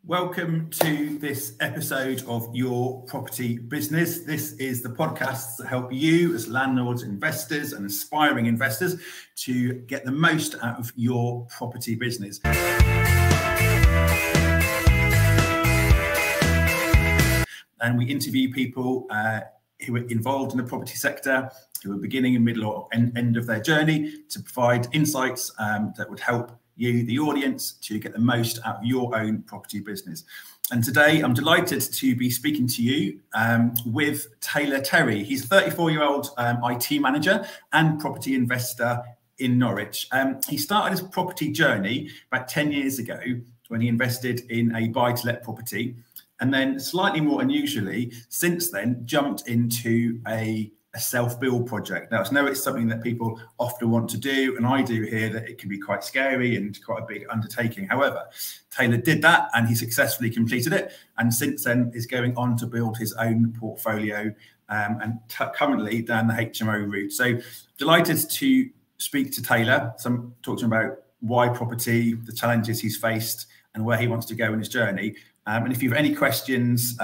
Welcome to this episode of Your Property Business. This is the podcast that help you as landlords, investors and aspiring investors to get the most out of your property business. And we interview people who are involved in the property sector, who are beginning and middle or end of their journey, to provide insights that would help you, the audience, to get the most out of your own property business. And today I'm delighted to be speaking to you with Taylor Terry. He's a 34-year-old IT manager and property investor in Norwich. He started his property journey about 10 years ago when he invested in a buy-to-let property, and then slightly more unusually, since then, jumped into a self-build project. Now, I know it's something that people often want to do, and I do hear that it can be quite scary and quite a big undertaking. However, Taylor did that and he successfully completed it, and since then is going on to build his own portfolio and currently down the HMO route. So delighted to speak to Taylor, talk to him about why property, the challenges he's faced and where he wants to go in his journey. And if you have any questions,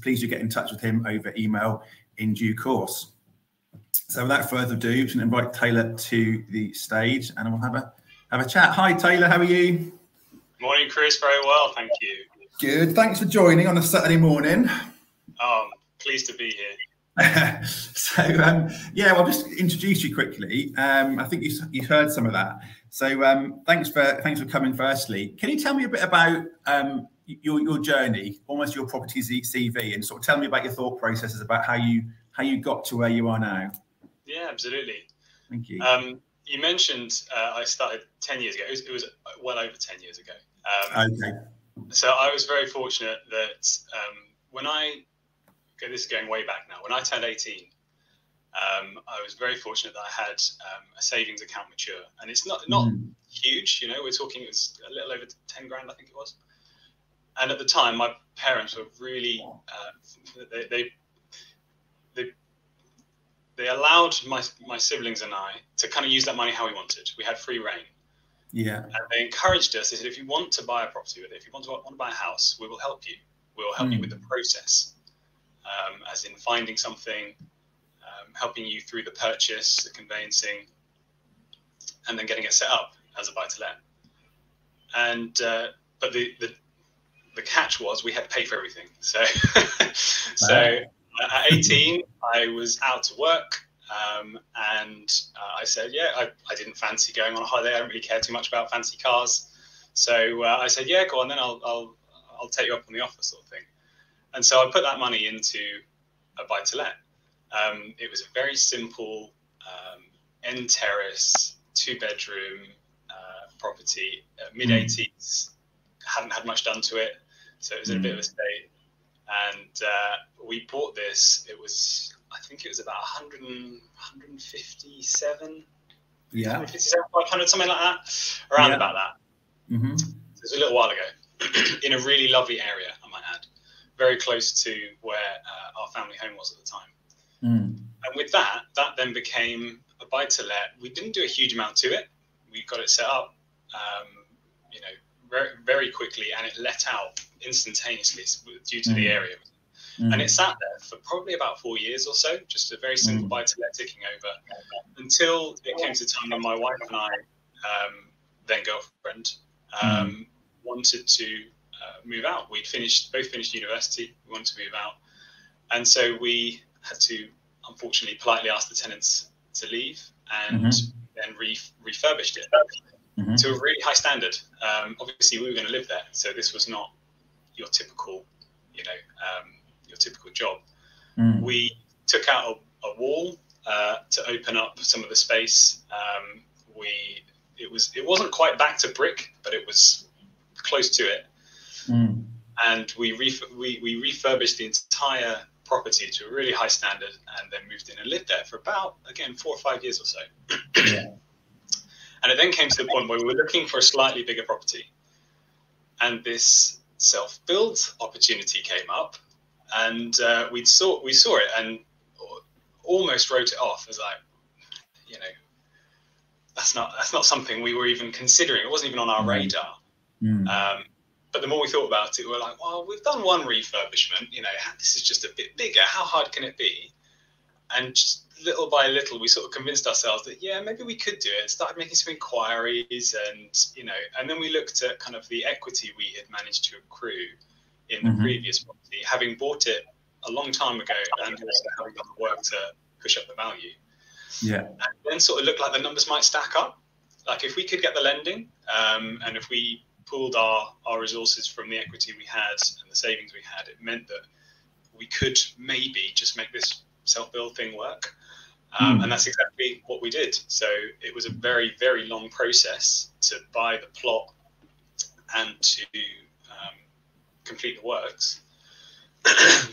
please do get in touch with him over email in due course. So without further ado, I'm going to invite Taylor to the stage and we'll have a chat. Hi, Taylor, how are you? Morning, Chris. Very well, thank you. Good. Thanks for joining on a Saturday morning. Pleased to be here. So, yeah, I'll just introduce you quickly. I think you heard some of that. So thanks for coming firstly. Can you tell me a bit about your journey, almost your property CV, and sort of tell me about your thought processes about how you got to where you are now? Yeah, absolutely. Thank you. You mentioned I started 10 years ago. It was well over 10 years ago. Okay. So I was very fortunate that this is going way back now, when I turned 18, I was very fortunate that I had a savings account mature. And it's not huge, you know, we're talking, it was a little over 10 grand, I think it was. And at the time, my parents were really, they allowed my siblings and I to kind of use that money how we wanted. We had free reign. Yeah. And they encouraged us. They said, if you want to buy a property with it, if you want to buy a house, we will help you. We will help you with the process, as in finding something, helping you through the purchase, the conveyancing, and then getting it set up as a buy-to-let. And but the catch was we had to pay for everything. So at 18, I was out to work, and I said, yeah, I didn't fancy going on a holiday. I don't really care too much about fancy cars. So I said, yeah, go on, then I'll take you up on the offer, sort of thing. And so I put that money into a buy-to-let. It was a very simple end terrace, 2-bedroom property, mid-80s. Hadn't had much done to it, so it was in a bit of a state. And we bought this. I think it was about 157. Yeah. 157, 500, something like that. Around about that. Mm-hmm. So it was a little while ago, in a really lovely area, I might add, very close to where our family home was at the time. And with that then became a buy-to-let. We didn't do a huge amount to it. We got it set up, very, very quickly, and it let out instantaneously due to the area. And it sat there for probably about 4 years or so, just a very simple buy-to-let ticking over, until it came to time when my wife and I, then girlfriend, wanted to move out. We'd both finished university. We wanted to move out, and so we had to, unfortunately, politely ask the tenants to leave, and then refurbished it to a really high standard. Obviously, we were going to live there, so this was not your typical, your typical job. We took out a wall to open up some of the space. It wasn't quite back to brick, but it was close to it. And we refurbished the entire property to a really high standard, and then moved in and lived there for about, again, 4 or 5 years or so. And it then came to the point where we were looking for a slightly bigger property, and this self-build opportunity came up, and we saw it and almost wrote it off as like, that's not something we were even considering. It wasn't even on our radar. but the more we thought about it, we were like, well, we've done one refurbishment, you know, this is just a bit bigger. How hard can it be? And just little by little, we sort of convinced ourselves that, yeah, maybe we could do it. Started making some inquiries, and, you know, and then we looked at kind of the equity we had managed to accrue in the previous property, having bought it a long time ago, and also having done the work to push up the value. Yeah. And then sort of looked like the numbers might stack up. Like if we could get the lending, and if we pooled our resources from the equity we had and the savings we had, it meant that we could maybe just make this self-build thing work. And that's exactly what we did. So it was a very, very long process to buy the plot and to complete the works.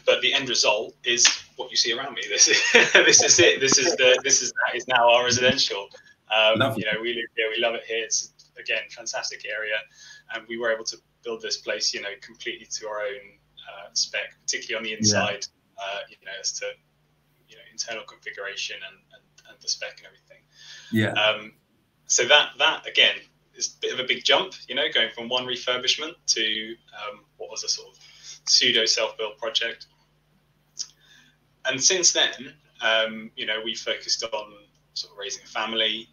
But the end result is what you see around me. This is it. That is now our residential. You know, we live here. We love it here. It's, again, fantastic area, and we were able to build this place, you know, completely to our own spec, particularly on the inside. You know, as to, you know, internal configuration and the spec and everything. Yeah. So that again is a bit of a big jump, you know, going from one refurbishment to what was a sort of pseudo self-build project. And since then, you know, we focused on sort of raising a family,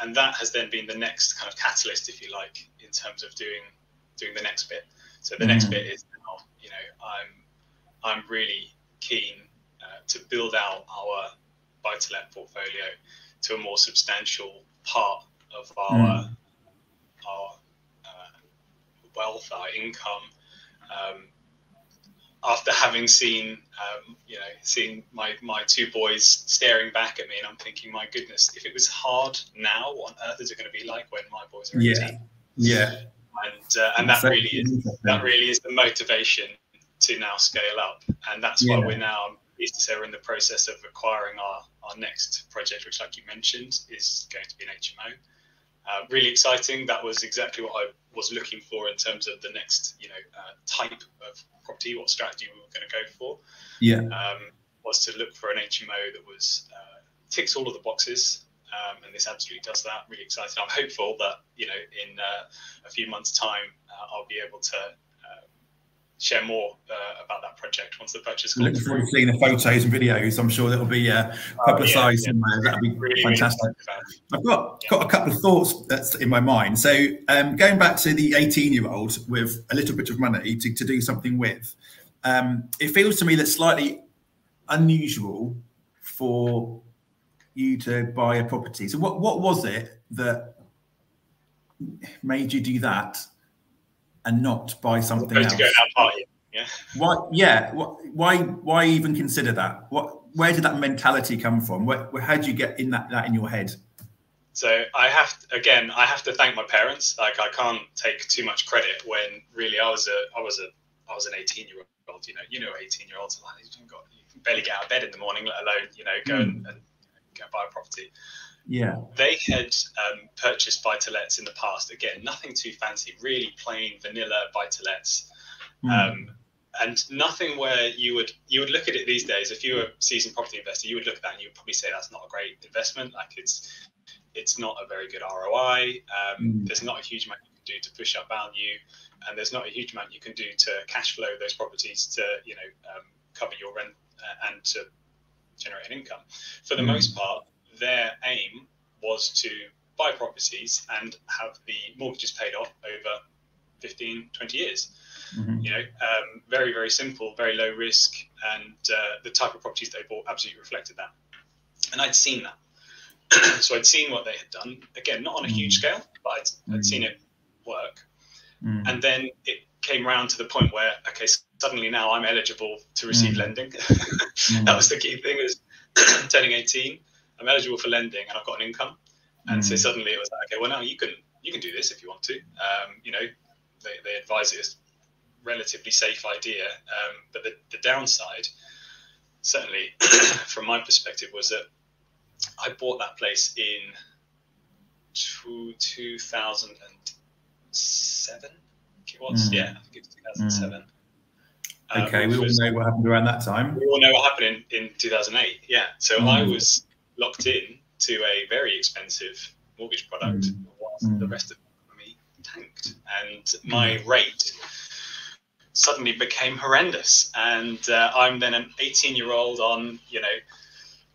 and that has then been the next kind of catalyst, if you like, in terms of doing the next bit. So the next bit is now, you know, I'm really keen to build out our buy-to-let portfolio to a more substantial part of our wealth, our income. After having seen, you know, seeing my two boys staring back at me, and I'm thinking, my goodness, if it was hard now, what on earth is it going to be like when my boys are 18? Yeah. And that really is the motivation to now scale up, and that's why we're now, I'm pleased to say, we're in the process of acquiring our next project, which, like you mentioned, is going to be an HMO. Really exciting. That was exactly what I was looking for in terms of the next, you know, type of property, what strategy we were going to go for. Yeah. Was to look for an HMO that was ticks all of the boxes, and this absolutely does that. Really excited. I'm hopeful that, you know, in a few months' time, I'll be able to share more about that project once the purchase goes through. Looking forward to seeing the photos and videos. I'm sure that'll be publicised somewhere. That'll be really, fantastic. Really, I've got a couple of thoughts that's in my mind. So going back to the 18-year-old with a little bit of money to do something with, it feels to me that's slightly unusual for you to buy a property. So what was it that made you do that and not buy something else? To go out party. Yeah. Why? Yeah. Why even consider that? Where did that mentality come from? How did you get in that in your head? So I have to thank my parents. Like, I can't take too much credit when really I was an 18-year-old. You know, 18-year-olds are like, you can barely get out of bed in the morning, let alone, you know, go and go buy a property. Yeah. They had purchased buy-to-lets in the past. Again, nothing too fancy, really plain vanilla buy-to-lets. And nothing where you would look at it these days. If you were a seasoned property investor, you would look at that and you would probably say that's not a great investment. Like, it's not a very good ROI. There's not a huge amount you can do to push up value, and there's not a huge amount you can do to cash flow those properties to, you know, cover your rent and to generate an income. For the most part, their aim was to buy properties and have the mortgages paid off over 15, 20 years. You know, very, very simple, very low risk, and the type of properties they bought absolutely reflected that. And I'd seen that. So I'd seen what they had done. Again, not on a huge scale, but I'd seen it work. And then it came around to the point where, okay, suddenly now I'm eligible to receive lending. That was the key thing, is turning 18. I'm eligible for lending and I've got an income. And so suddenly it was like, okay, well, now you can do this if you want to. You know, they advise it as relatively safe idea. But the downside, certainly from my perspective, was that I bought that place in 2007. It was, yeah, I think it was 2007. Okay, we all know what happened around that time. We all know what happened in 2008. Yeah, so I was locked in to a very expensive mortgage product whilst the rest of the economy tanked. and my rate suddenly became horrendous. And I'm then an 18-year-old on, you know,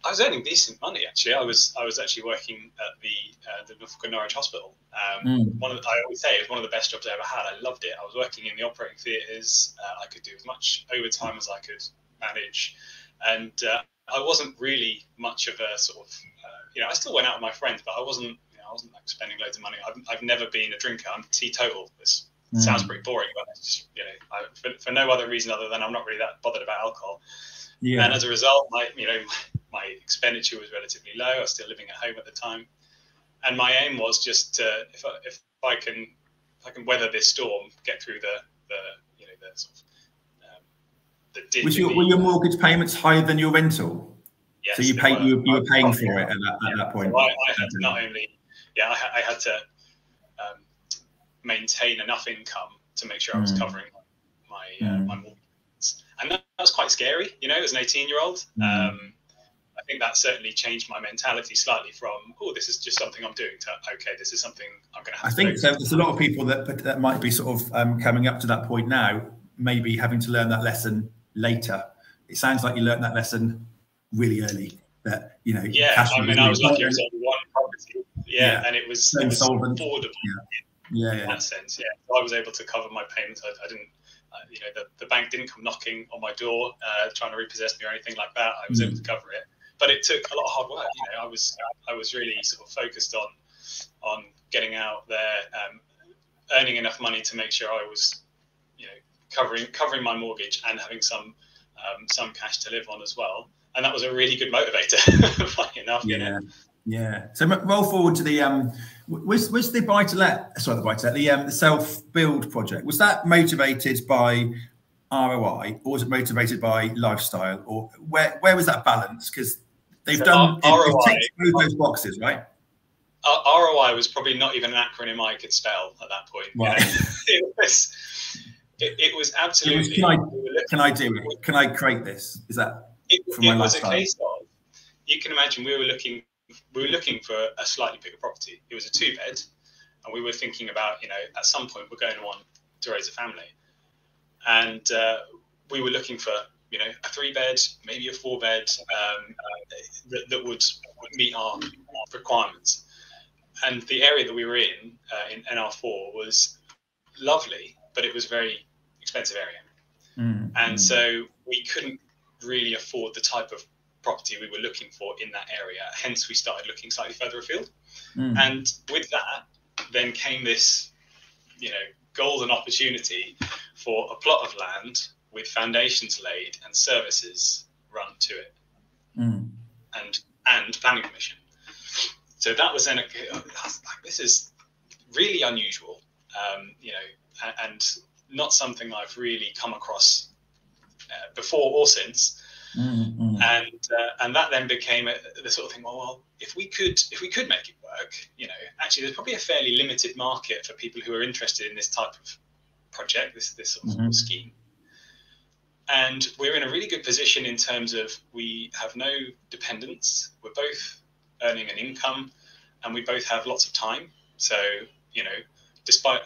I was earning decent money actually. I was actually working at the Norfolk and Norwich Hospital. I always say it was one of the best jobs I ever had. I loved it. I was working in the operating theatres. I could do as much overtime as I could manage, and I wasn't really much of a sort of, you know, I still went out with my friends, but I wasn't like spending loads of money. I've never been a drinker. I'm teetotal. This sounds pretty boring, but it's just, you know, for no other reason other than I'm not really that bothered about alcohol. Yeah. And as a result, my expenditure was relatively low. I was still living at home at the time, and my aim was just to, if I can weather this storm, get through the you know, the sort of the dip. Were your mortgage payments higher than your rental? Yes. So you were paying for it at that point. So I had to not only, I had to maintain enough income to make sure I was covering my mortgage. And that was quite scary, you know, as an 18-year-old. I think that certainly changed my mentality slightly from, oh, this is just something I'm doing, to, okay, this is something I'm going to have to do. I think there's a lot of people that might be sort of coming up to that point now, maybe having to learn that lesson later. It sounds like you learned that lesson really early. That, you know, I mean, I was lucky. I was on one property, and it was affordable. In that sense. So I was able to cover my payments. I didn't, you know, the bank didn't come knocking on my door trying to repossess me or anything like that. I was able to cover it, but it took a lot of hard work. You know, I was really sort of focused on getting out there, earning enough money to make sure I was, you know, covering my mortgage and having some cash to live on as well. And that was a really good motivator, funny enough. Yeah. So roll forward to the was the buy-to-let, the self-build project, was that motivated by ROI or was it motivated by lifestyle, or where was that balance? Because they've done ticked both those boxes, right? ROI was probably not even an acronym I could spell at that point. Right. You know? It was absolutely. Can I do it? Can I create this? Is that? It was a case of, you can imagine we were looking for a slightly bigger property. It was a 2-bed, and we were thinking about, you know, at some point we're going to want to raise a family, and we were looking for, you know, a 3-bed, maybe a 4-bed that would meet our requirements. And the area that we were in NR4 was lovely, but it was a very expensive area, and so we couldn't really afford the type of property we were looking for in that area. Hence, we started looking slightly further afield. And with that, then came this, you know, golden opportunity for a plot of land with foundations laid and services run to it, and planning permission. So that was then this is really unusual, you know, and not something I've really come across before or since. And that then became the sort of thing. Well, if we could make it work, you know, actually, there's probably a fairly limited market for people who are interested in this type of project, this sort of scheme. And we're in a really good position in terms of we have no dependents. We're both earning an income, and we both have lots of time. So, you know, despite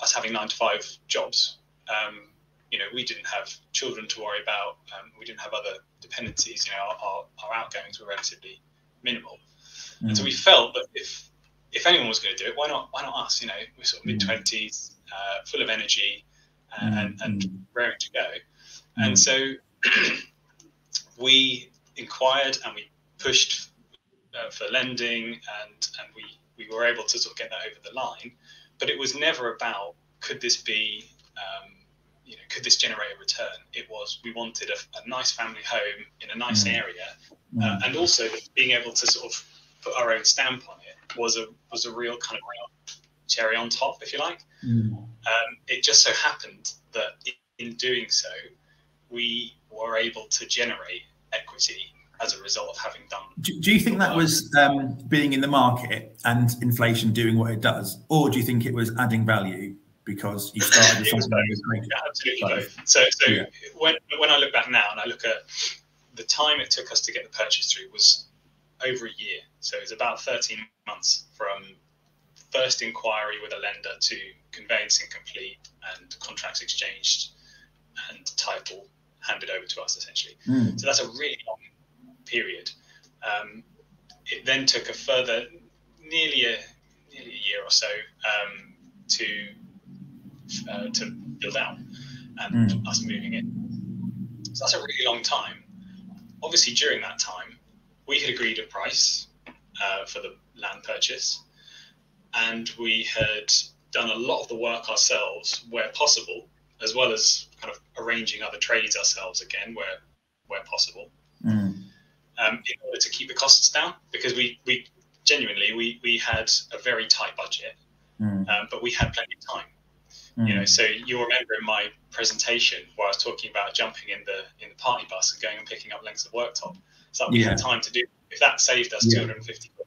us having 9-to-5 jobs, you know, we didn't have children to worry about. We didn't have other dependencies. You know, our outgoings were relatively minimal, and so we felt that if anyone was going to do it, why not us? You know, we're sort of mid-20s, full of energy, and raring to go. And so we inquired and we pushed for lending, and we were able to sort of get that over the line. But it was never about, could this be, you know, could this generate a return? It was, we wanted a nice family home in a nice area, and also being able to sort of put our own stamp on it was a real kind of cherry on top, if you like. It just so happened that in doing so, we were able to generate equity as a result of having done. Do you think that was being in the market and inflation doing what it does, or do you think it was adding value because you started with something? Absolutely both. So when I look back now and I look at the time it took us to get the purchase through was over a year. So it was about 13 months from first inquiry with a lender to conveyancing complete and contracts exchanged and title handed over to us, essentially. So that's a really long period. It then took a further nearly a year or so to build out and us moving in. So that's a really long time. Obviously, during that time, we had agreed a price for the land purchase, and we had done a lot of the work ourselves where possible, as well as kind of arranging other trades ourselves again where possible, in order to keep the costs down, because we genuinely had a very tight budget, but we had plenty of time. You know, so you'll remember in my presentation where I was talking about jumping in the party bus and going and picking up lengths of worktop. So we had time to do. If that saved us 250 quid,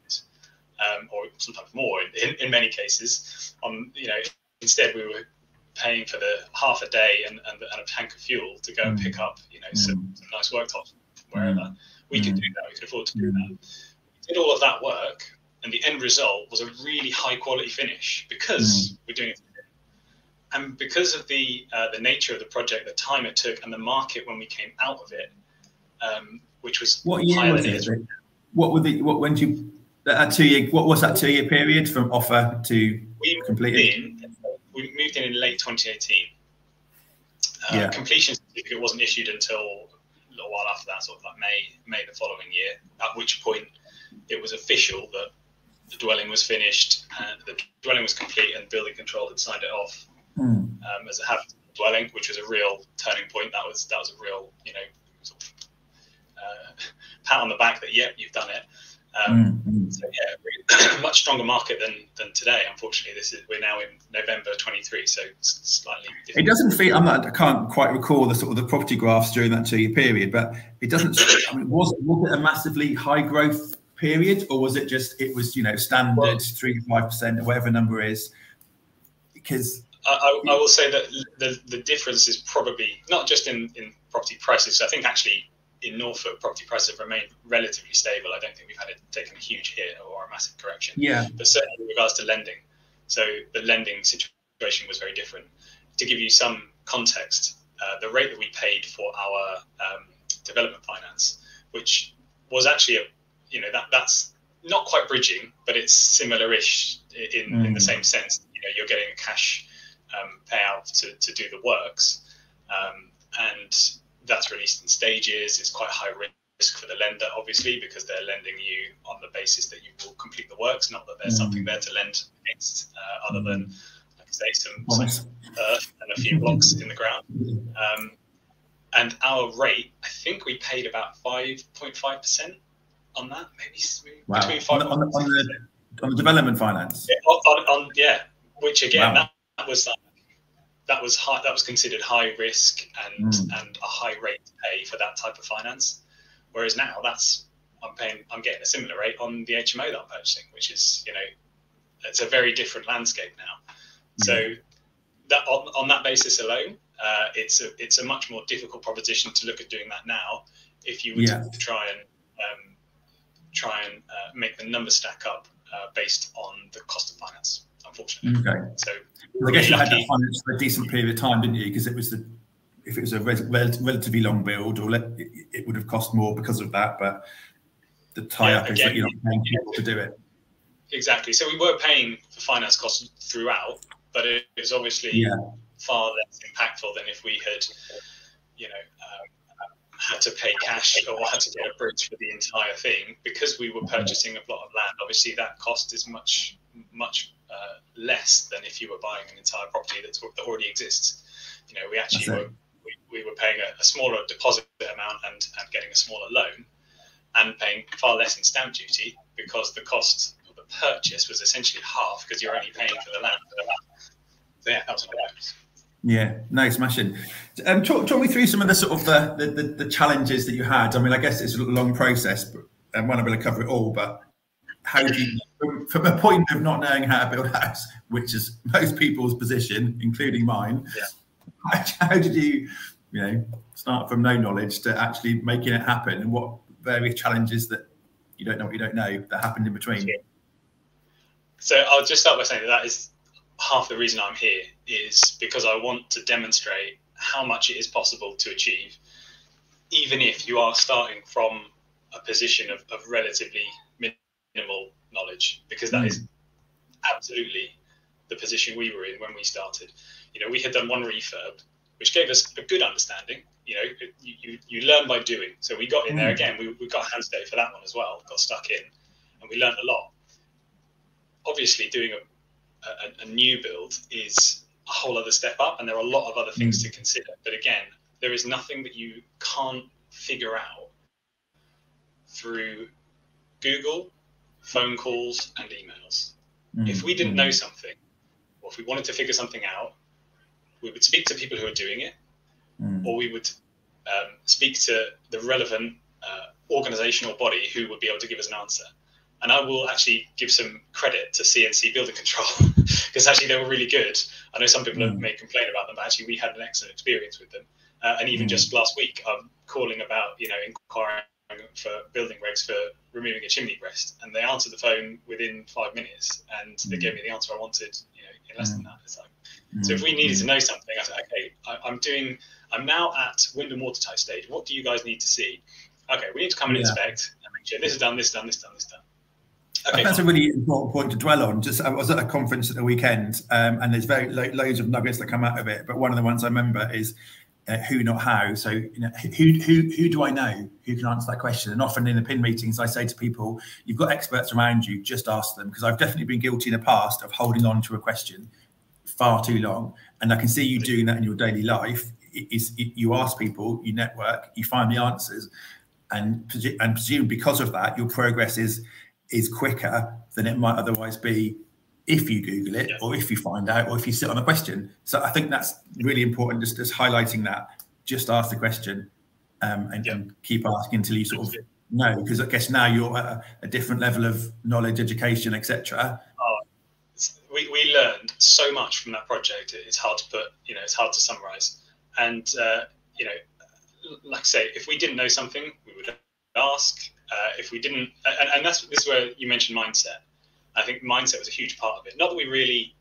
or sometimes more in many cases, you know, instead we were paying for the half a day and a tank of fuel to go and pick up, you know, some nice worktops wherever. We could do that. We could afford to do that. We did all of that work, and the end result was a really high quality finish because we're doing it. And because of the nature of the project, the time it took, and the market when we came out of it, which was what year was it? What were the when did you that 2 year? What was that 2 year period from offer to completed? We moved in late 2018. Completion certificate wasn't issued until a little while after that, sort of like May the following year. At which point, it was official that the dwelling was finished, and the dwelling was complete, and building control had signed it off as a habitable dwelling, which was a real turning point. That was a real, you know, sort of, pat on the back that you've done it. So yeah, much stronger market than today. Unfortunately, we're now in November 23, so it's slightly different. It doesn't feel. I can't quite recall the sort of the property graphs during that 2 year period, but it doesn't. I mean, was it a massively high growth period, or was it just you know, standard 3 to 5% or whatever number is? Because I will say that the difference is probably not just in property prices. I think actually in Norfolk, property prices have remained relatively stable. I don't think we've taken a huge hit or a massive correction. But certainly in regards to lending, so the lending situation was very different. To give you some context, the rate that we paid for our development finance, which was actually that's not quite bridging, but it's similar-ish in the same sense. You know, you're getting a cash payout to do the works, and that's released in stages. It's quite high risk for the lender, obviously, because they're lending you on the basis that you will complete the works, not that there's something there to lend against, other than, like I say, some earth and a few blocks in the ground. And our rate, I think we paid about 5.5% on that, maybe between 5 on the development finance. Which again, that was high. That was considered high risk and a high rate to pay for that type of finance. Whereas now, I'm getting a similar rate on the HMO that I'm purchasing, which is, you know, it's a very different landscape now. So that on that basis alone, it's a much more difficult proposition to look at doing that now. If you were to try and make the numbers stack up based on the cost of finance, unfortunately. Okay. So I guess you had that finance for a decent period of time, didn't you? Because if it was a relatively long build, or it would have cost more because of that. But the tie-up is that you're not paying people to do it. Exactly. So we were paying for finance costs throughout, but it was obviously far less impactful than if we had, you know, had to pay cash or had to get a bridge for the entire thing, because we were purchasing a plot of land. Obviously, that cost is much less than if you were buying an entire property that already exists. You know, we actually we were paying a smaller deposit amount and getting a smaller loan, and paying far less in stamp duty, because the cost of the purchase was essentially half, because you're only paying for the land. So yeah, that was what it was. Yeah, no, smashing. Talk me through some of the sort of the challenges that you had. I mean, I guess it's a long process, but I'm not able to cover it all. But how do you, from a point of not knowing how to build a house, which is most people's position, including mine, how did you start from no knowledge to actually making it happen, and what various challenges that you don't know that happened in between? So I'll just start by saying that is half the reason I'm here, is because I want to demonstrate how much it is possible to achieve, even if you are starting from a position of relatively minimal knowledge, because that is absolutely the position we were in when we started. You know, we had done one refurb, which gave us a good understanding. You know, you learn by doing. So we got in there again. We got a hand steak for that one as well. Got stuck in, and we learned a lot. Obviously, doing a new build is a whole other step up, and there are a lot of other things to consider. But again, there is nothing that you can't figure out through Google, phone calls, and emails. If we didn't know something, or if we wanted to figure something out, we would speak to people who are doing it, or we would speak to the relevant organizational body who would be able to give us an answer. And I will actually give some credit to CNC Building Control, because actually they were really good. I know some people may complain about them, but actually we had an excellent experience with them. And even just last week, I'm calling about, you know, inquiring for building regs for removing a chimney breast, and they answered the phone within 5 minutes, and they gave me the answer I wanted, you know, in less than that. It's like, so if we needed to know something, I said, okay, I'm now at wind and watertight stage. What do you guys need to see? Okay, we need to come and inspect and make sure this is done, this done, this done, this done. Okay, that's a really important point to dwell on. Just I was at a conference at the weekend, and there's loads of nuggets that come out of it. But one of the ones I remember is who, not how. So, you know, who do I know who can answer that question? And often in the PIN meetings, I say to people, you've got experts around you, just ask them, because I've definitely been guilty in the past of holding on to a question far too long. And I can see you doing that in your daily life. You ask people, you network, you find the answers, and presume because of that, your progress is quicker than it might otherwise be if you Google it, or if you find out, or if you sit on a question. So I think that's really important, just highlighting that. Just ask the question, and keep asking until you sort of know, because I guess now you're at a different level of knowledge, education, etc. We learned so much from that project. It's hard to put, you know, it's hard to summarize. And you know, like I say, if we didn't know something, we would ask. If we didn't, and this is where you mentioned mindset. I think mindset was a huge part of it. Not that we really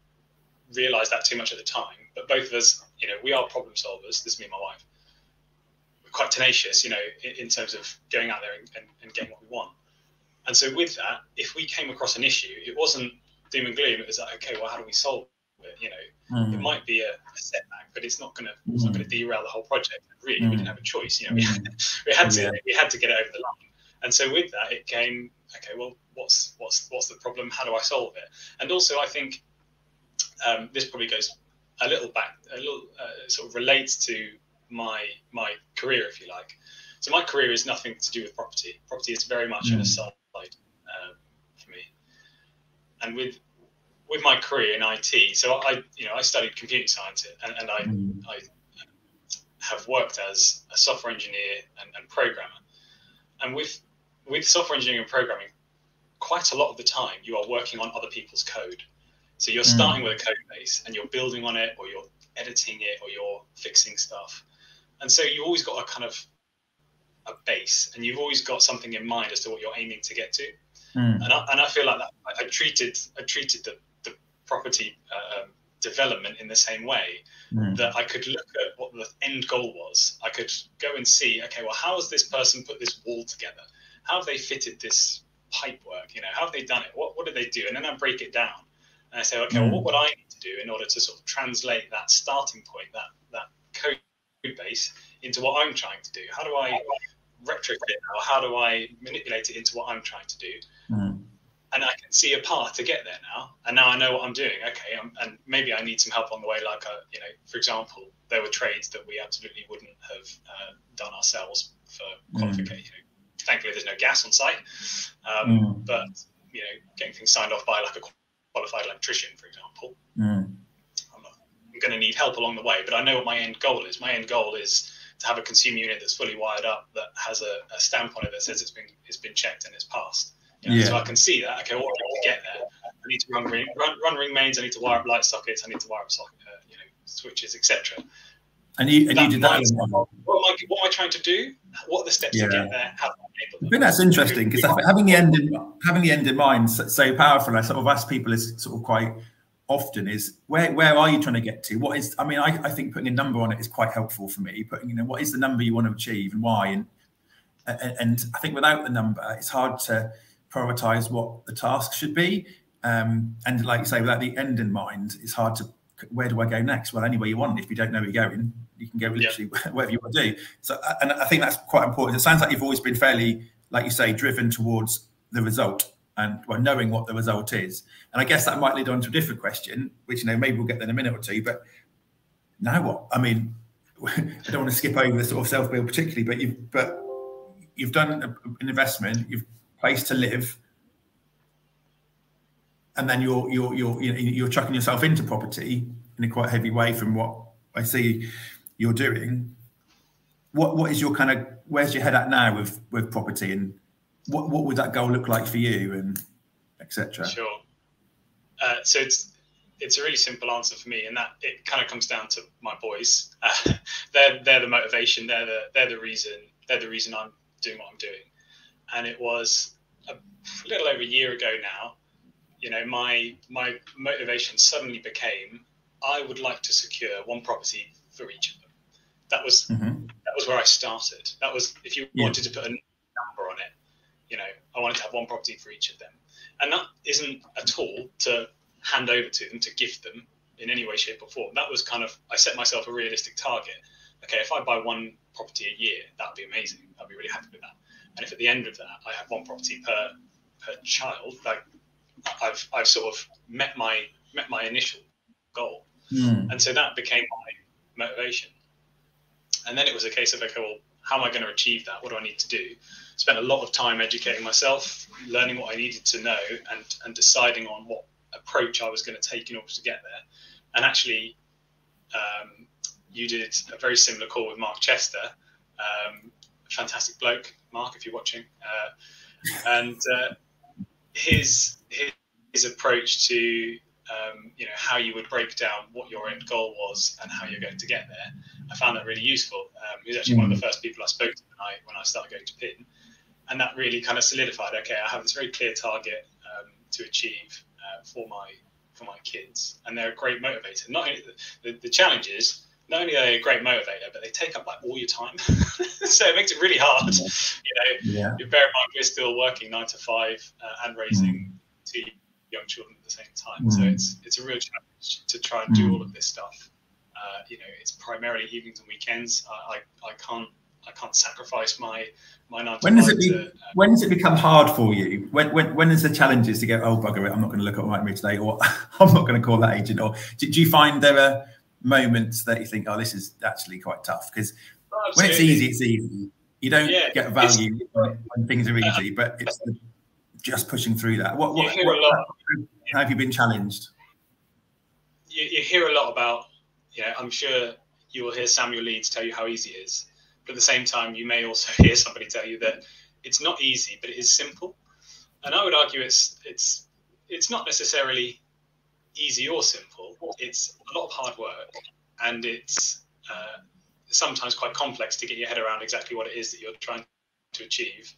realized that too much at the time, but both of us, you know, we are problem solvers. This is me and my wife. We're quite tenacious, you know, in terms of going out there and getting what we want. And so with that, if we came across an issue, it wasn't doom and gloom. It was like, okay, well, how do we solve it? You know, it might be a setback, but it's not going to derail the whole project. Really, we didn't have a choice. You know, we had to get it over the line. And so with that, it came, okay, well, what's the problem? How do I solve it? And also, I think this probably goes a little sort of relates to my career, if you like. So my career is nothing to do with property. Property is very much an aside for me. And with my career in IT, so I studied computer science, and I have worked as a software engineer and programmer. And with software engineering and programming, quite a lot of the time you are working on other people's code. So you're starting with a code base and you're building on it, or you're editing it, or you're fixing stuff. And so you've always got a kind of a base, and you've always got something in mind as to what you're aiming to get to. And I feel like that I treated the property development in the same way, that I could look at what the end goal was. I could go and see, okay, well, how has this person put this wall together? How have they fitted this pipe work? You know, how have they done it? What did they do? And then I break it down and I say, okay, well, what would I need to do in order to sort of translate that starting point, that code base, into what I'm trying to do? How do I retrofit it, or how do I manipulate it into what I'm trying to do? And I can see a path to get there now. And now I know what I'm doing. Okay, and maybe I need some help on the way. Like, you know, for example, there were trades that we absolutely wouldn't have done ourselves for qualification. Thankfully, there's no gas on site. But, you know, getting things signed off by like a qualified electrician, for example, I'm going to need help along the way. But I know what my end goal is. My end goal is to have a consumer unit that's fully wired up, that has a stamp on it that says it's been checked and it's passed. You know, so I can see that. Okay, what do I need to get there? I need to run ring mains. I need to wire up light sockets. I need to wire up you know, switches, etc. And you did that. What am I trying to do? what are the steps to get there? How do I enable them? I think that's interesting, because having the end in mind is so powerful. I sort of ask people is sort of quite often is where are you trying to get to? What is, I mean, I think putting a number on it is quite helpful for me. Putting, what is the number you want to achieve and why? And I think without the number, it's hard to prioritize what the task should be. And like you say, without the end in mind, it's hard to, where do I go next? Well, anywhere you want. If you don't know where you're going, you can go literally wherever you want to do. So, and I think that's quite important. It sounds like you've always been fairly, like you say, driven towards the result and knowing what the result is. And I guess that might lead on to a different question, which, maybe we'll get there in a minute or two, but now what? I mean, I don't want to skip over the sort of self-build particularly, but you've done an investment, you've a place to live, and then you're chucking yourself into property in a quite heavy way from what I see you're doing. What is your kind of, where's your head at now with property, and what would that goal look like for you, and etc.? Sure. So it's a really simple answer for me, and that it kind of comes down to my boys. They're the motivation. They're the reason I'm doing what I'm doing. And it was a little over a year ago now. My motivation suddenly became, I would like to secure one property for each of them. That was where I started. That was, if you wanted to put a number on it, I wanted to have one property for each of them. And that isn't at all to hand over to them, to gift them in any way, shape or form. That was kind of, I set myself a realistic target. Okay, if I buy one property a year, that would be amazing. I'd be really happy with that. And if at the end of that, I have one property per child, like I've sort of met my initial goal. And so that became my motivation. And then it was a case of, okay, well, how am I going to achieve that? What do I need to do? Spent a lot of time educating myself, learning what I needed to know, and deciding on what approach I was going to take in order to get there. And actually, you did a very similar call with Mark Chester, fantastic bloke, Mark, if you're watching, and his approach to how you would break down what your end goal was and how you're going to get there. I found that really useful. He was actually one of the first people I spoke to when I started going to PIN, and that really kind of solidified. Okay, I have this very clear target to achieve for my kids, and they're a great motivator. Not only the challenge is, not only are they a great motivator, but they take up like all your time. So it makes it really hard. You bear in mind we're still working 9 to 5 and raising 2 young children at the same time. So it's a real challenge to try and do all of this stuff. It's primarily evenings and weekends. I can't sacrifice my 9 to 5. When does it become hard for you? When is the challenges to go, oh bugger it, I'm not going to look at Rightmove today, or I'm not going to call that agent? Or do you find there are moments that you think, oh, this is actually quite tough? Because when it's easy. You don't get value when things are easy, but it's just pushing through that. How have you been challenged? You hear a lot about, I'm sure you will hear Samuel Leeds tell you how easy it is. But at the same time, you may also hear somebody tell you that it's not easy, but it is simple. And I would argue it's not necessarily easy or simple. It's a lot of hard work, and it's sometimes quite complex to get your head around exactly what it is that you're trying to achieve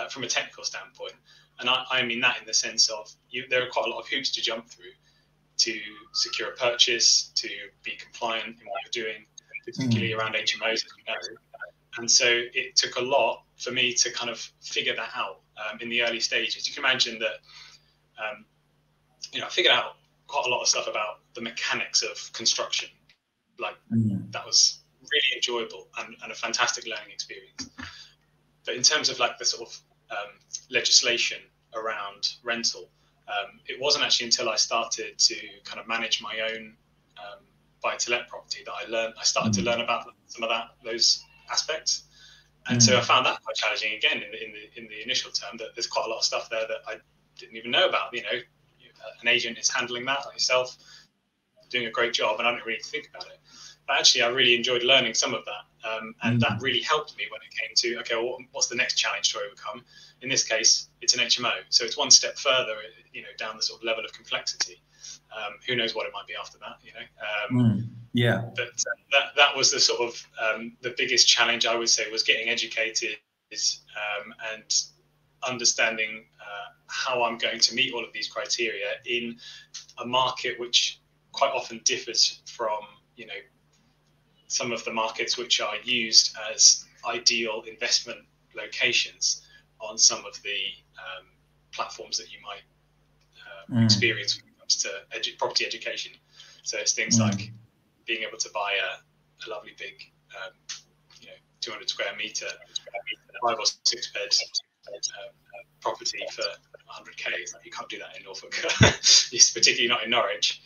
from a technical standpoint. And I mean that in the sense of there are quite a lot of hoops to jump through to secure a purchase, to be compliant in what you're doing, particularly around HMOs, as you know. And so it took a lot for me to kind of figure that out in the early stages. You can imagine that, I figured out quite a lot of stuff about the mechanics of construction. Like that was really enjoyable and a fantastic learning experience. But in terms of like the sort of legislation around rental, it wasn't actually until I started to kind of manage my own buy-to-let property that I started to learn about some of those aspects. And so I found that quite challenging again in the initial term, that there's quite a lot of stuff there that I didn't even know about. An agent is handling that, like yourself, doing a great job, and I didn't really think about it. But actually, I really enjoyed learning some of that, and that really helped me when it came to, okay, well, what's the next challenge to overcome? In this case, it's an HMO, so it's one step further, down the sort of level of complexity. Who knows what it might be after that, Yeah. But that was the sort of the biggest challenge, I would say, was getting educated and understanding how I'm going to meet all of these criteria in a market which quite often differs from, you know, some of the markets which are used as ideal investment locations on some of the platforms that you might experience when it comes to property education. So it's things like being able to buy a lovely big, 200 square meter, 5 or 6 bed property for 100k. You can't do that in Norfolk, particularly not in Norwich.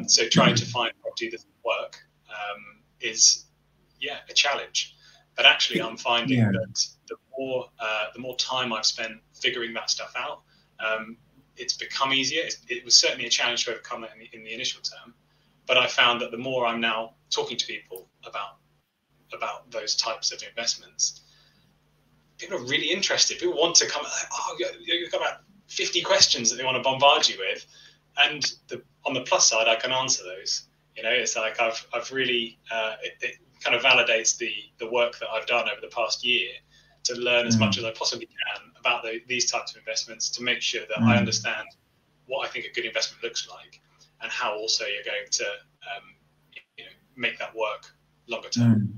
So trying to find property that work is a challenge. But actually, I'm finding that the more time I've spent figuring that stuff out, it's become easier. It was certainly a challenge to overcome that in the initial term, but I found that the more I'm now talking to people about those types of investments, people are really interested. People want to come. You've got about 50 questions that they want to bombard you with, and on the plus side, I can answer those. You know, it's like I've really it kind of validates the work that I've done over the past year to learn as much as I possibly can about these types of investments, to make sure that I understand what I think a good investment looks like and how also you're going to make that work longer term.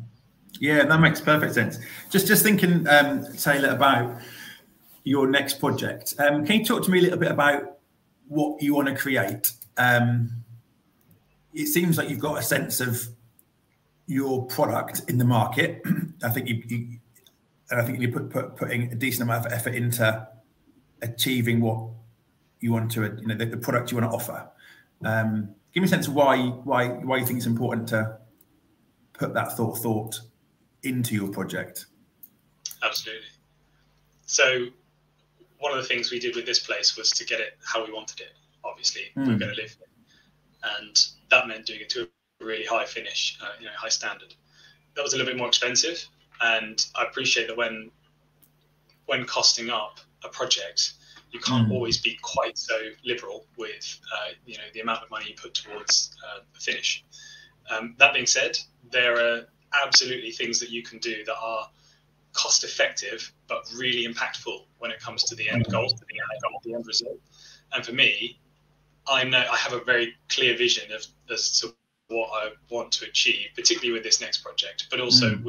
Yeah, that makes perfect sense. Just thinking, Taylor, about your next project. Can you talk to me a little bit about what you want to create? It seems like you've got a sense of your product in the market. I think you're putting a decent amount of effort into achieving what you want to, the product you want to offer. Give me a sense of why you think it's important to put that thought into your project. Absolutely. So one of the things we did with this place was to get it how we wanted it. Obviously, we're going to live there, and that meant doing it to a really high finish, high standard. That was a little bit more expensive, and I appreciate that when costing up a project, you can't always be quite so liberal with the amount of money you put towards the finish. That being said, there are absolutely things that you can do that are cost effective but really impactful when it comes to the end goal, the end result. And for me, I know I have a very clear vision as to what I want to achieve, particularly with this next project, but also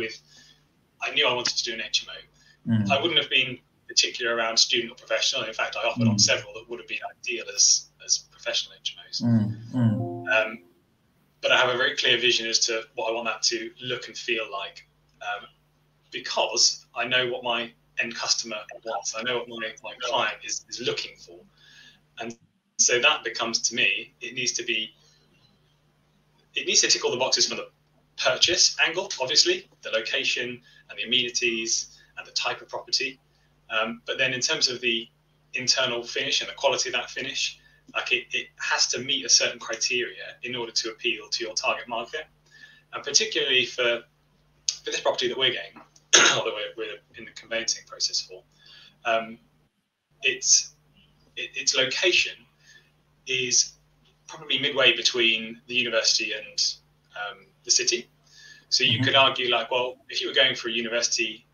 I knew I wanted to do an HMO. I wouldn't have been particular around student or professional. In fact, I offered on several that would have been ideal as professional HMOs. But I have a very clear vision as to what I want that to look and feel like, because I know what my end customer wants. I know what my client is looking for. And so that becomes, to me, it needs to tick all the boxes from the purchase angle, obviously, the location and the amenities and the type of property. But then in terms of the internal finish and the quality of that finish, like it has to meet a certain criteria in order to appeal to your target market. And particularly for this property that we're getting, or that we're in the conveyancing process for, its location is probably midway between the university and the city. So you could argue, like, well, if you were going for a university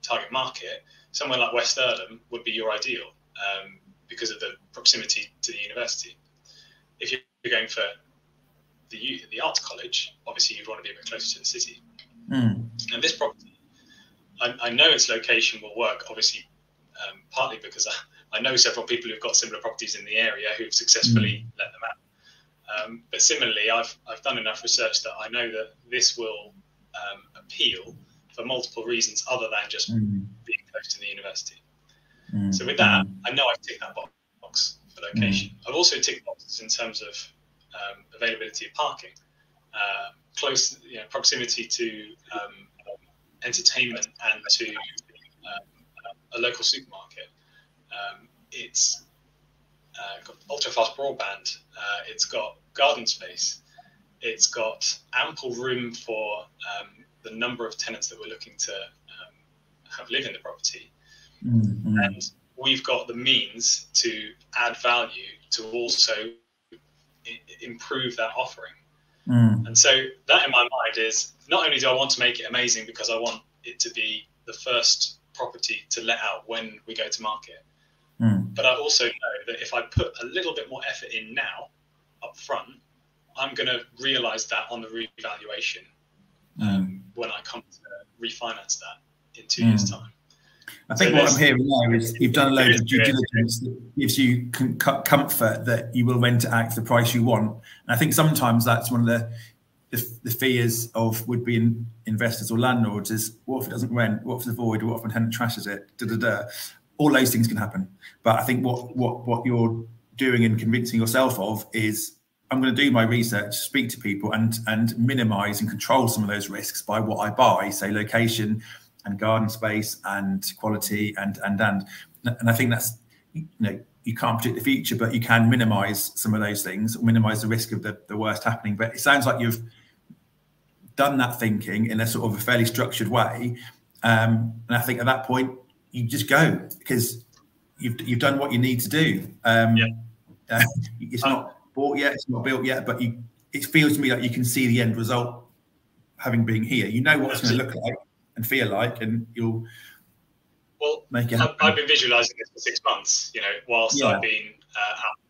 target market, somewhere like West Earlham would be your ideal, because of the proximity to the university. If you're going for the arts college, obviously you'd want to be a bit closer to the city. And this property, I know its location will work, obviously, partly because I know several people who've got similar properties in the area who've successfully let them out. But similarly, I've done enough research that I know that this will appeal for multiple reasons other than just being close to the university. So with that, I know I've ticked that box for location. I've also ticked boxes in terms of availability of parking, close, proximity to entertainment and to a local supermarket. It's got ultra-fast broadband. It's got garden space. It's got ample room for the number of tenants that we're looking to have live in the property. And we've got the means to add value to also improve that offering. And so that in my mind is, not only do I want to make it amazing because I want it to be the first property to let out when we go to market, but I also know that if I put a little bit more effort in now up front, I'm going to realize that on the revaluation when I come to refinance that in 2 years' time. I think what I'm hearing now is you've done a load of due diligence that gives you comfort that you will rent it out for the price you want. And I think sometimes that's one of the fears of would-be investors or landlords is, what if it doesn't rent? What if it's a void? What if a tenant trashes it? All those things can happen. But I think what you're doing and convincing yourself of is, I'm going to do my research, speak to people, and minimise and control some of those risks by what I buy, say location and garden space and quality and I think that's, you can't predict the future, but you can minimise some of those things, minimise the risk of the worst happening. But it sounds like you've done that thinking in a sort of a fairly structured way, and I think at that point you just go, because you've done what you need to do. It's not bought yet, it's not built yet, but it feels to me like you can see the end result having been here. You know what it's going to look like and feel like, and you'll make it happen. I've been visualizing this for 6 months, whilst I've been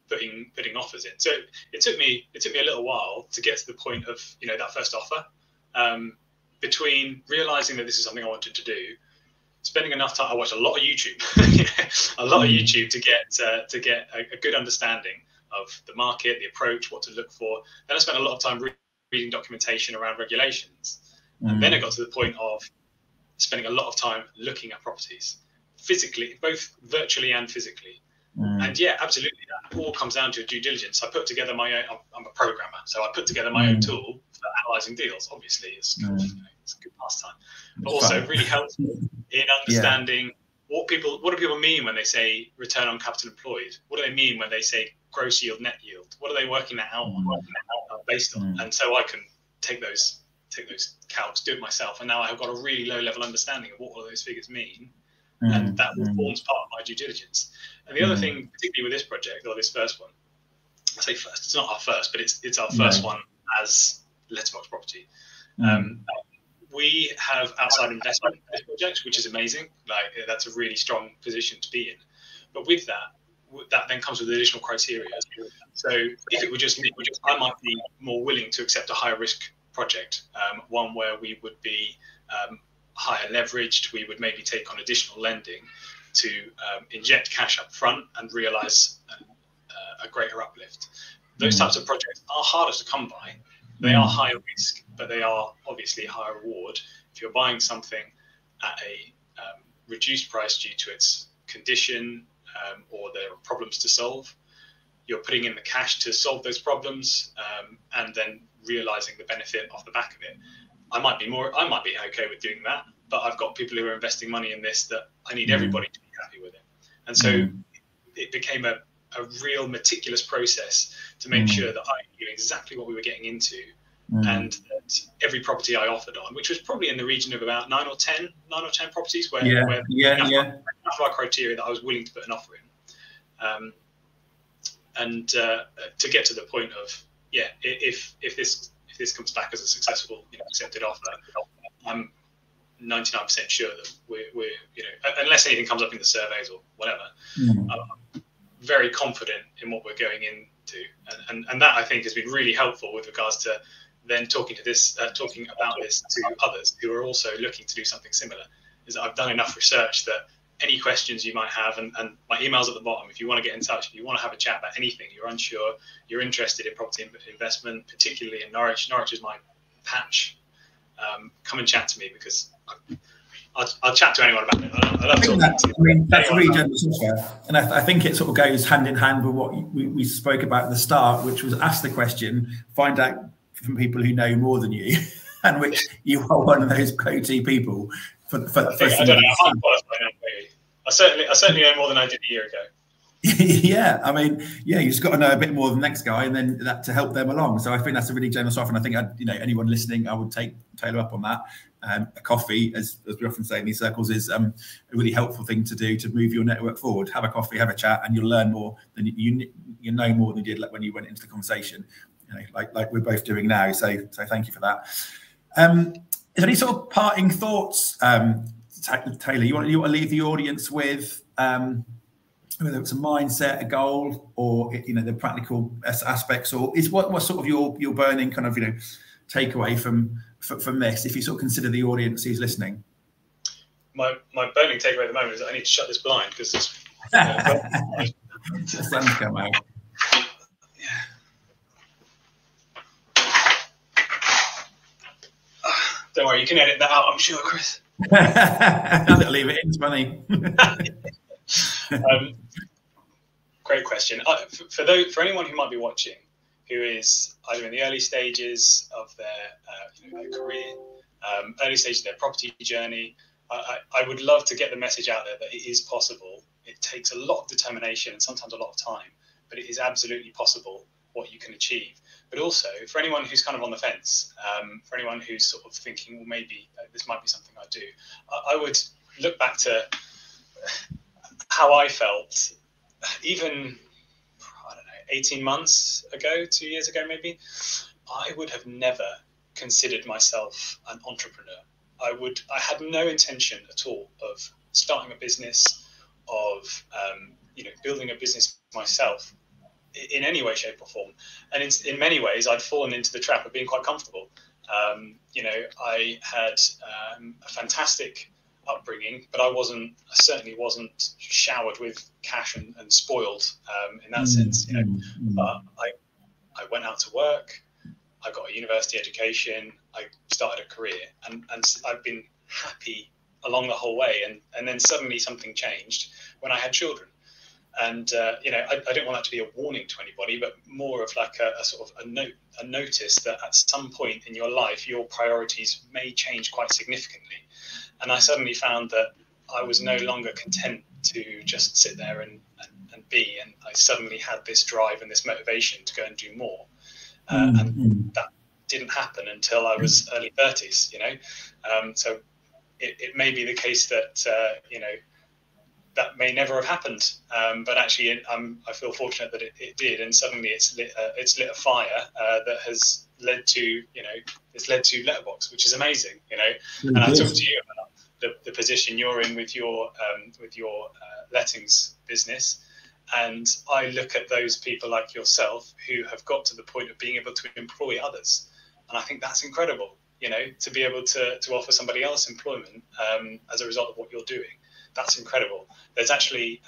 putting offers in. So it took me a little while to get to the point of that first offer. Between realizing that this is something I wanted to do, spending enough time, I watched a lot of YouTube, to get a good understanding of the market, the approach, what to look for. Then I spent a lot of time reading documentation around regulations, and then it got to the point of spending a lot of time looking at properties physically, both virtually and physically. And yeah, absolutely, that all comes down to due diligence. I put together my own, I'm a programmer, so I put together my own tool for analysing deals. Obviously, it's a good pastime, but also really helpful in understanding what do people mean when they say return on capital employed? What do they mean when they say gross yield, net yield? What are they working that out based on? And so I can take those calcs, do it myself, and now I have got a really low level understanding of what all those figures mean, and that forms part of my due diligence. And the other thing, particularly with this project, or this first one, I say first, it's not our first, but it's our first one as Letterbox property. We have outside investment in this project, which is amazing. Like, that's a really strong position to be in. But with that then comes with additional criteria. So if it were just me, I might be more willing to accept a higher risk project, one where we would be higher leveraged. We would maybe take on additional lending to inject cash up front and realise a greater uplift. Those types of projects are harder to come by. They are higher risk, but they are obviously higher reward. If you're buying something at a reduced price due to its condition, or there are problems to solve, you're putting in the cash to solve those problems, and then realizing the benefit off the back of it. I might be okay with doing that, but I've got people who are investing money in this that I need everybody to be happy with it. And so it became a real meticulous process to make sure that I knew exactly what we were getting into, and that every property I offered on, which was probably in the region of about 9 or 10 properties where enough of our criteria that I was willing to put an offer in. And to get to the point of, if this comes back as a successful accepted offer, I'm 99% sure that we're unless anything comes up in the surveys or whatever, I'm very confident in what we're going into, and that I think has been really helpful with regards to then talking about this to others who are also looking to do something similar. Is that I've done enough research that any questions you might have, and my email's at the bottom, if you want to get in touch, if you want to have a chat about anything, you're unsure, you're interested in property investment, particularly in Norwich is my patch, come and chat to me, because I'll chat to anyone about it. I love talking to you. That's a really generous offer, and I think it sort of goes hand in hand with what we spoke about at the start, which was ask the question, find out from people who know more than you, and which you are one of those go-to people. I don't know. I certainly know more than I did a year ago. Yeah, I mean, you just got to know a bit more than the next guy, and then that to help them along. So I think that's a really generous offer, and I think anyone listening, I would take Taylor up on that. A coffee, as we often say in these circles, is a really helpful thing to do to move your network forward. Have a coffee, have a chat, and you'll learn more than you know more than you did when you went into the conversation. like we're both doing now. So thank you for that. Is there any sort of parting thoughts, Taylor, you want to leave the audience with, whether it's a mindset, a goal, or the practical aspects, or is what sort of your burning kind of takeaway from this, if you sort of consider the audience who's listening? My burning takeaway at the moment is I need to shut this blind because it's the sun's come out. Don't worry, you can edit that out, I'm sure, Chris. I'll leave it in, it's funny. Great question. For anyone who might be watching, who is either in the early stages of their career, early stages of their property journey, I would love to get the message out there that it is possible. It takes a lot of determination and sometimes a lot of time, but it is absolutely possible what you can achieve. But also for anyone who's kind of on the fence, for anyone who's sort of thinking, well, maybe this might be something I do, I would look back to how I felt even, I don't know, 18 months ago, 2 years ago maybe. I would have never considered myself an entrepreneur. I had no intention at all of starting a business, of building a business myself in any way, shape or form. And in many ways, I'd fallen into the trap of being quite comfortable. I had a fantastic upbringing, but I certainly wasn't showered with cash and spoiled in that sense. But I went out to work, I got a university education, I started a career, and I've been happy along the whole way. And then suddenly something changed when I had children. And I don't want that to be a warning to anybody, but more of like a sort of a notice that at some point in your life, your priorities may change quite significantly. And I suddenly found that I was no longer content to just sit there and be. And I suddenly had this drive and this motivation to go and do more. And that didn't happen until I was early 30s, So it may be the case that, that may never have happened. But actually, I feel fortunate that it did. And suddenly it's lit a fire that has led to, it's led to Letterboxd, which is amazing, And I talked to you about the position you're in with your lettings business. And I look at those people like yourself who have got to the point of being able to employ others. And I think that's incredible, to be able to offer somebody else employment as a result of what you're doing. That's incredible. There's actually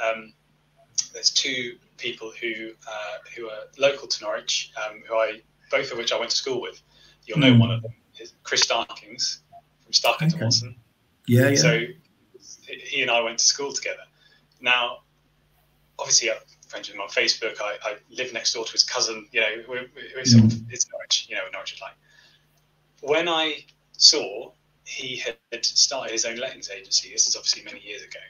there's two people who are local to Norwich, both of which I went to school with. You'll know one of them is Chris Starkings from Starkington Watson. Yeah. So he and I went to school together. Now, obviously, I'm friends with him on Facebook. I live next door to his cousin. We're sort of, it's Norwich. What Norwich is like. When I saw he had started his own lettings agency, this is obviously many years ago,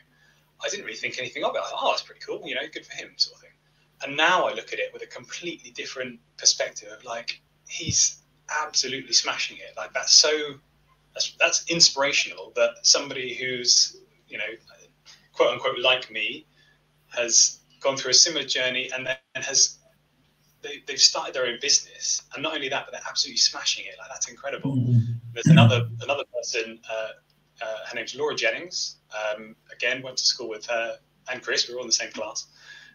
I didn't really think anything of it. I thought, that's pretty cool, good for him, sort of thing. And now I look at it with a completely different perspective of like, he's absolutely smashing it. Like that's inspirational that somebody who's, quote unquote, like me, has gone through a similar journey and they've started their own business, and not only that, but they're absolutely smashing it. Like, that's incredible. There's another person, her name's Laura Jennings. Again, went to school with her and Chris. We were all in the same class.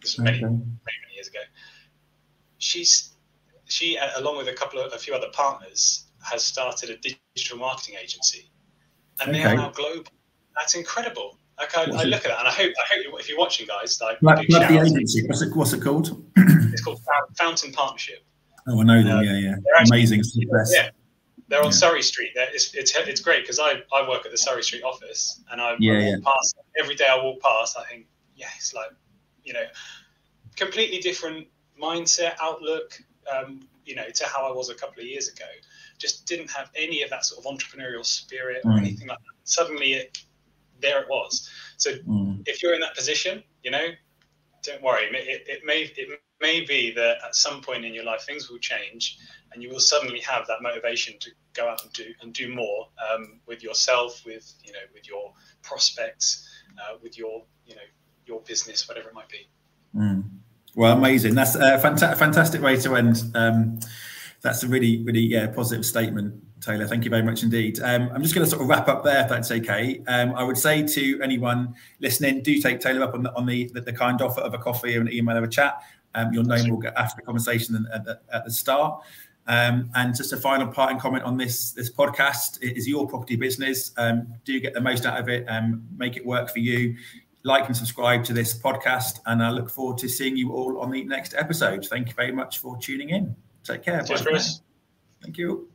This was many years ago. She along with a few other partners, has started a digital marketing agency, and they are now global. That's incredible. Like I look at that, and I hope if you're watching, guys, like the agency. What's it called? It's called Fountain Partnership. Oh, I know them. Yeah. Amazing success. Yeah, they're on Surrey Street. It's great because I work at the Surrey Street office, and I walk past every day. I walk past. I think, it's like, completely different mindset, outlook. To how I was a couple of years ago. Just didn't have any of that sort of entrepreneurial spirit or anything like that. Suddenly there it was. So if you're in that position, don't worry. It may be that at some point in your life things will change, and you will suddenly have that motivation to go out and do more with yourself, with your prospects, with your business, whatever it might be. Well, amazing. That's a fantastic way to end. That's a really, really positive statement, Taylor. Thank you very much indeed. I'm just going to sort of wrap up there, if that's okay. I would say to anyone listening, do take Taylor up on the kind offer of a coffee or an email or a chat. Your name will get after the conversation at the start. And just a final parting comment on this podcast: it is your property business. Do get the most out of it. Make it work for you. Like and subscribe to this podcast, and I look forward to seeing you all on the next episode. Thank you very much for tuning in. Take care. Cheers, Chris. Thank you.